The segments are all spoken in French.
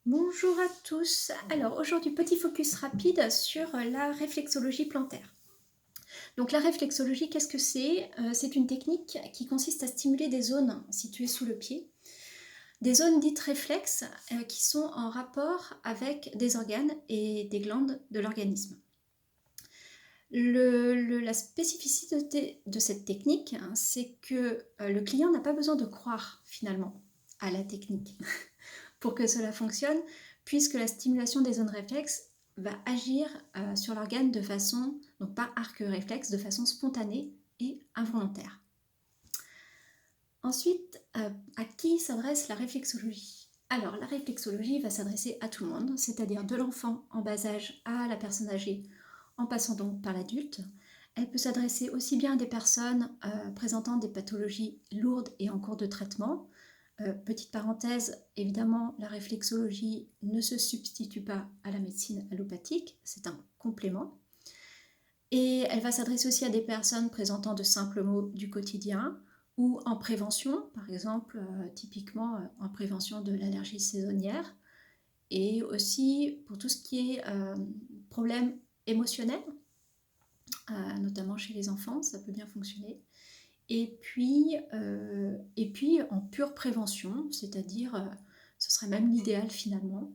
Bonjour à tous. Alors aujourd'hui, petit focus rapide sur la réflexologie plantaire. Donc la réflexologie, qu'est-ce que c'est? C'est une technique qui consiste à stimuler des zones situées sous le pied, des zones dites réflexes qui sont en rapport avec des organes et des glandes de l'organisme. La spécificité de cette technique, hein, c'est que le client n'a pas besoin de croire finalement à la technique pour que cela fonctionne, puisque la stimulation des zones réflexes va agir sur l'organe de façon, donc par arc réflexe, de façon spontanée et involontaire. Ensuite, à qui s'adresse la réflexologie? Alors, la réflexologie va s'adresser à tout le monde, c'est-à-dire de l'enfant en bas âge à la personne âgée, en passant donc par l'adulte. Elle peut s'adresser aussi bien à des personnes présentant des pathologies lourdes et en cours de traitement. Petite parenthèse, évidemment, la réflexologie ne se substitue pas à la médecine allopathique, c'est un complément. Et elle va s'adresser aussi à des personnes présentant de simples maux du quotidien ou en prévention, par exemple, typiquement en prévention de l'allergie saisonnière, et aussi pour tout ce qui est problème émotionnel, notamment chez les enfants, ça peut bien fonctionner. Et puis en pure prévention, c'est-à-dire, ce serait même l'idéal finalement,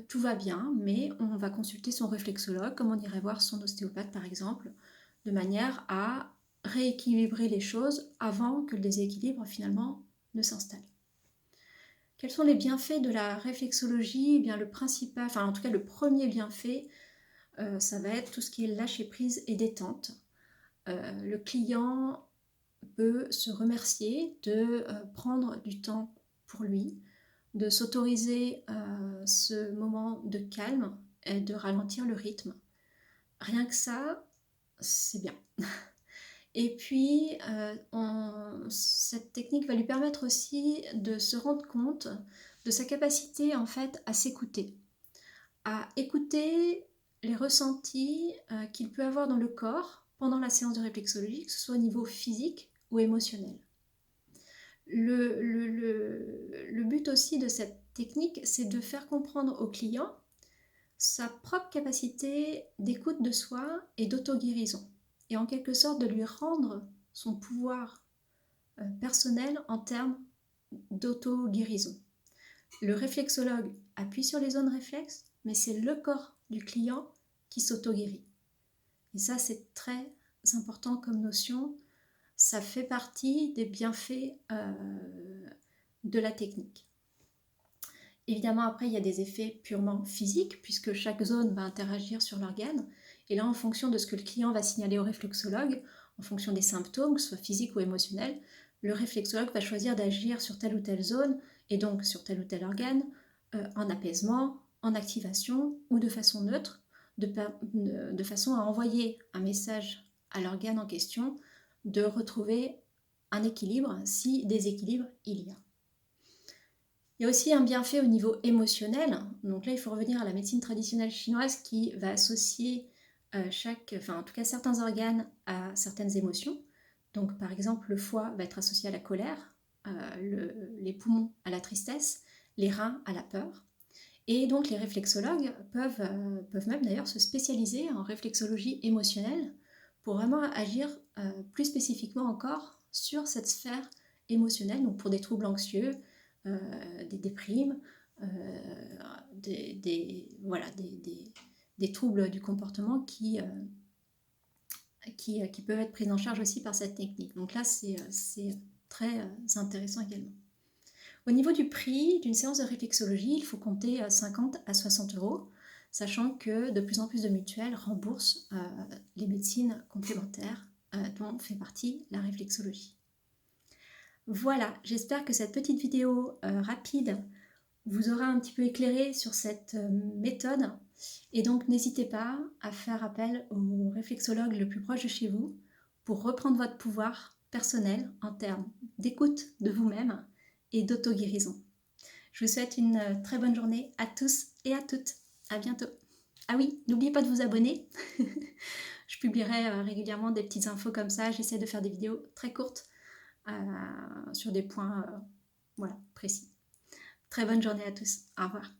tout va bien, mais on va consulter son réflexologue, comme on irait voir son ostéopathe par exemple, de manière à rééquilibrer les choses avant que le déséquilibre finalement ne s'installe. Quels sont les bienfaits de la réflexologie? Eh bien, le principal, enfin en tout cas le premier bienfait, ça va être tout ce qui est lâcher prise et détente. Le client peut se remercier de prendre du temps pour lui, de s'autoriser ce moment de calme et de ralentir le rythme. Rien que ça, c'est bien. Et puis, cette technique va lui permettre aussi de se rendre compte de sa capacité en fait à s'écouter, à écouter les ressentis qu'il peut avoir dans le corps pendant la séance de réflexologie, que ce soit au niveau physique ou émotionnel. Le but aussi de cette technique, c'est de faire comprendre au client sa propre capacité d'écoute de soi et d'auto-guérison, et en quelque sorte de lui rendre son pouvoir personnel en termes d'auto-guérison. Le réflexologue appuie sur les zones réflexes, mais c'est le corps du client qui s'auto-guérit. Et ça, c'est très important comme notion. Ça fait partie des bienfaits de la technique. Évidemment, après, il y a des effets purement physiques, puisque chaque zone va interagir sur l'organe. Et là, en fonction de ce que le client va signaler au réflexologue, en fonction des symptômes, que ce soit physiques ou émotionnels, le réflexologue va choisir d'agir sur telle ou telle zone, et donc sur tel ou tel organe, en apaisement, en activation ou de façon neutre, de façon à envoyer un message à l'organe en question de retrouver un équilibre si déséquilibre il y a. Il y a aussi un bienfait au niveau émotionnel. Donc là, il faut revenir à la médecine traditionnelle chinoise qui va associer en tout cas certains organes à certaines émotions. Donc par exemple, le foie va être associé à la colère, les poumons à la tristesse, les reins à la peur. Et donc les réflexologues peuvent même d'ailleurs se spécialiser en réflexologie émotionnelle pour vraiment agir plus spécifiquement encore sur cette sphère émotionnelle, donc pour des troubles anxieux, des déprimes, des troubles du comportement qui peuvent être pris en charge aussi par cette technique. Donc là, c'est très intéressant également. Au niveau du prix d'une séance de réflexologie, il faut compter 50 à 60 euros, sachant que de plus en plus de mutuelles remboursent les médecines complémentaires dont fait partie la réflexologie. Voilà, j'espère que cette petite vidéo rapide vous aura un petit peu éclairé sur cette méthode. Et donc n'hésitez pas à faire appel au réflexologue le plus proche de chez vous pour reprendre votre pouvoir personnel en termes d'écoute de vous-même et d'auto-guérison. Je vous souhaite une très bonne journée à tous et à toutes. À bientôt. Ah oui, n'oubliez pas de vous abonner. Je publierai régulièrement des petites infos comme ça. J'essaie de faire des vidéos très courtes sur des points précis. Très bonne journée à tous. Au revoir.